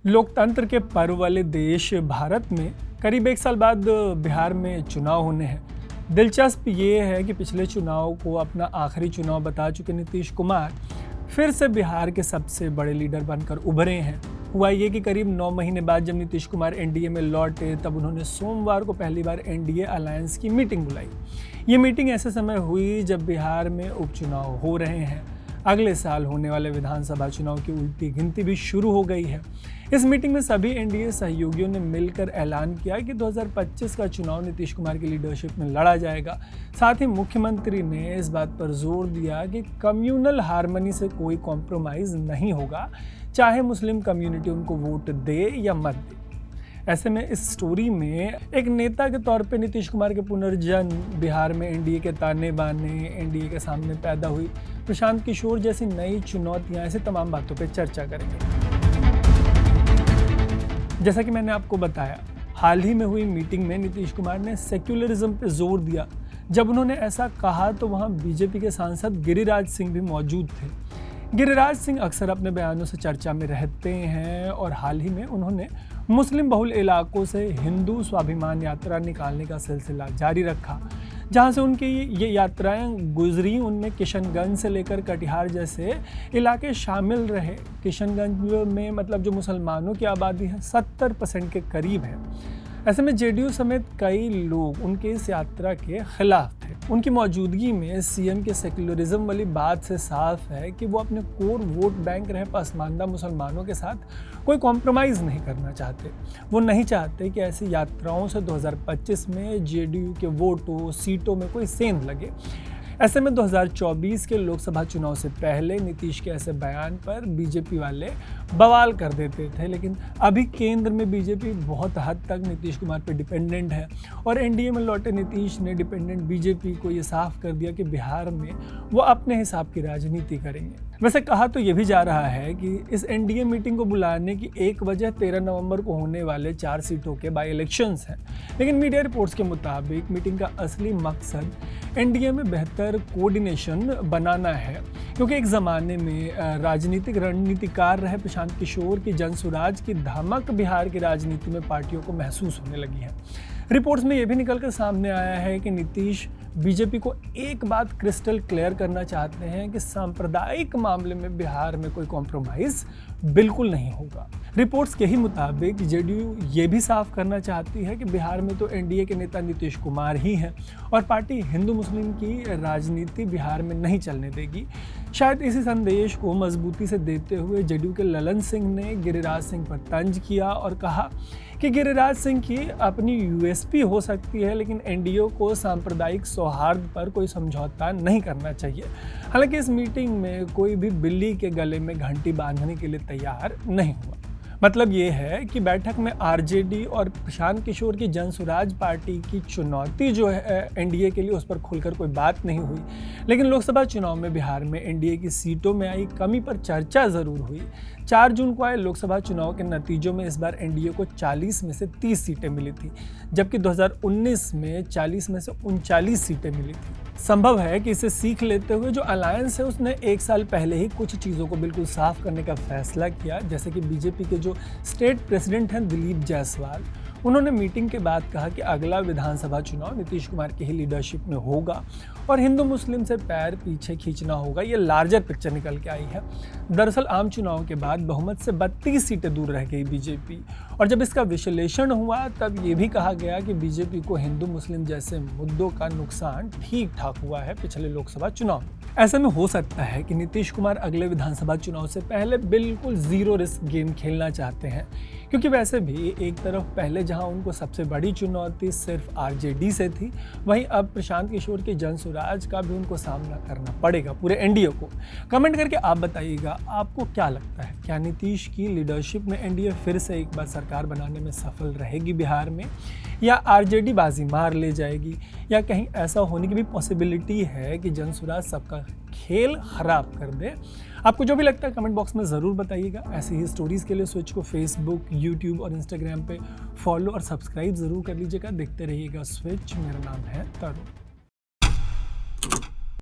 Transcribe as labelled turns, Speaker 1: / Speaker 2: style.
Speaker 1: लोकतंत्र के पर्व वाले देश भारत में करीब एक साल बाद बिहार में चुनाव होने हैं। दिलचस्प ये है कि पिछले चुनाव को अपना आखिरी चुनाव बता चुके नीतीश कुमार फिर से बिहार के सबसे बड़े लीडर बनकर उभरे हैं। हुआ ये कि करीब 9 महीने बाद जब नीतीश कुमार एनडीए में लौटे तब उन्होंने सोमवार को पहली बार एनडीए अलायंस की मीटिंग बुलाई। ये मीटिंग ऐसे समय हुई जब बिहार में उपचुनाव हो रहे हैं। अगले साल होने वाले विधानसभा चुनाव की उल्टी गिनती भी शुरू हो गई है। इस मीटिंग में सभी एनडीए सहयोगियों ने मिलकर ऐलान किया कि 2025 का चुनाव नीतीश कुमार की लीडरशिप में लड़ा जाएगा। साथ ही मुख्यमंत्री ने इस बात पर जोर दिया कि कम्युनल हार्मनी से कोई कॉम्प्रोमाइज़ नहीं होगा, चाहे मुस्लिम कम्युनिटी उनको वोट दे या मत दे। ऐसे में इस स्टोरी में एक नेता के तौर पे नीतीश कुमार के पुनर्जन्म, बिहार में एनडीए के ताने बाने, एनडीए के सामने पैदा हुई प्रशांत किशोर जैसी नई चुनौतियां, ऐसे तमाम बातों पे चर्चा करेंगे। जैसा कि मैंने आपको बताया, हाल ही में हुई मीटिंग में नीतीश कुमार ने सेक्युलरिज्म पे जोर दिया। जब उन्होंने ऐसा कहा तो वहाँ बीजेपी के सांसद गिरिराज सिंह भी मौजूद थे। गिरिराज सिंह अक्सर अपने बयानों से चर्चा में रहते हैं और हाल ही में उन्होंने मुस्लिम बहुल इलाकों से हिंदू स्वाभिमान यात्रा निकालने का सिलसिला जारी रखा। जहां से उनकी ये यात्राएं गुजरी उनमें किशनगंज से लेकर कटिहार जैसे इलाके शामिल रहे। किशनगंज में मतलब जो मुसलमानों की आबादी है 70% के करीब है। ऐसे में जेडीयू समेत कई लोग उनके इस यात्रा के खिलाफ थे। उनकी मौजूदगी में सीएम के सेक्युलरिज्म वाली बात से साफ है कि वो अपने कोर वोट बैंक रहे पसमानदा मुसलमानों के साथ कोई कॉम्प्रोमाइज़ नहीं करना चाहते। वो नहीं चाहते कि ऐसी यात्राओं से 2025 में जेडीयू के वोटों सीटों में कोई सेंध लगे। ऐसे में 2024 के लोकसभा चुनाव से पहले नीतीश के ऐसे बयान पर बीजेपी वाले बवाल कर देते थे, लेकिन अभी केंद्र में बीजेपी बहुत हद तक नीतीश कुमार पर डिपेंडेंट है और एनडीए में लौटे नीतीश ने डिपेंडेंट बीजेपी को ये साफ कर दिया कि बिहार में वो अपने हिसाब की राजनीति करेंगे। वैसे कहा तो ये भी जा रहा है कि इस एनडीए मीटिंग को बुलाने की एक वजह 13 नवंबर को होने वाले 4 सीटों के बाई इलेक्शंस हैं, लेकिन मीडिया रिपोर्ट्स के मुताबिक मीटिंग का असली मकसद एनडीए में बेहतर कोऑर्डिनेशन बनाना है, क्योंकि एक ज़माने में राजनीतिक रणनीतिकार रहे प्रशांत किशोर की जनसुराज की धमक बिहार की राजनीति में पार्टियों को महसूस होने लगी है। रिपोर्ट्स में यह भी निकल कर सामने आया है कि नीतीश बीजेपी को एक बात क्रिस्टल क्लियर करना चाहते हैं कि सांप्रदायिक मामले में बिहार में कोई कॉम्प्रोमाइज़ बिल्कुल नहीं होगा। रिपोर्ट्स के ही मुताबिक जेडीयू ये भी साफ करना चाहती है कि बिहार में तो एनडीए के नेता नीतीश कुमार ही हैं और पार्टी हिंदू मुस्लिम की राजनीति बिहार में नहीं चलने देगी। शायद इसी संदेश को मजबूती से देते हुए जेडीयू के ललन सिंह ने गिरिराज सिंह पर तंज किया और कहा कि गिरिराज सिंह की अपनी यूएसपी हो सकती है, लेकिन एनडीए को सांप्रदायिक सौहार्द पर कोई समझौता नहीं करना चाहिए। हालांकि इस मीटिंग में कोई भी बिल्ली के गले में घंटी बांधने के लिए तैयार नहीं हुआ। मतलब ये है कि बैठक में आरजेडी और प्रशांत किशोर की जनसुराज पार्टी की चुनौती जो है एनडीए के लिए, उस पर खुलकर कोई बात नहीं हुई। लेकिन लोकसभा चुनाव में बिहार में एनडीए की सीटों में आई कमी पर चर्चा ज़रूर हुई। 4 जून को आए लोकसभा चुनाव के नतीजों में इस बार एनडीए को 40 में से 30 सीटें मिली थी, जबकि 2019 में 40 में से 39 सीटें मिली थी। संभव है कि इसे सीख लेते हुए जो अलायंस है उसने एक साल पहले ही कुछ चीज़ों को बिल्कुल साफ करने का फैसला किया। जैसे कि बीजेपी के जो स्टेट प्रेसिडेंट हैं दिलीप जायसवाल, उन्होंने मीटिंग के बाद कहा कि अगला विधानसभा चुनाव नीतीश कुमार की ही लीडरशिप में होगा और हिंदू मुस्लिम से पैर पीछे खींचना होगा। ये लार्जर पिक्चर निकल के आई है। दरअसल आम चुनाव के बाद बहुमत से 32 सीटें दूर रह गई बीजेपी, और जब इसका विश्लेषण हुआ तब ये भी कहा गया कि बीजेपी को हिंदू मुस्लिम जैसे मुद्दों का नुकसान ठीक ठाक हुआ है पिछले लोकसभा चुनाव। ऐसे में हो सकता है कि नीतीश कुमार अगले विधानसभा चुनाव से पहले बिल्कुल जीरो रिस्क गेम खेलना चाहते हैं, क्योंकि वैसे भी एक तरफ पहले जहां उनको सबसे बड़ी चुनौती सिर्फ आरजेडी से थी, वहीं अब प्रशांत किशोर की जनसुराज का भी उनको सामना करना पड़ेगा पूरे एनडीए को। कमेंट करके आप बताइएगा आपको क्या लगता है, क्या नीतीश की लीडरशिप में एनडीए फिर से एक बार सरकार बनाने में सफल रहेगी बिहार में, या आरजेडी बाजी मार ले जाएगी, या कहीं ऐसा होने की भी पॉसिबिलिटी है कि जनसुराज सबका खेल खराब कर दे। आपको जो भी लगता है कमेंट बॉक्स में ज़रूर बताइएगा। ऐसी ही स्टोरीज़ के लिए स्विच को फेसबुक, यूट्यूब और इंस्टाग्राम पे फॉलो और सब्सक्राइब ज़रूर कर लीजिएगा। देखते रहिएगा स्विच। मेरा नाम है तरुण।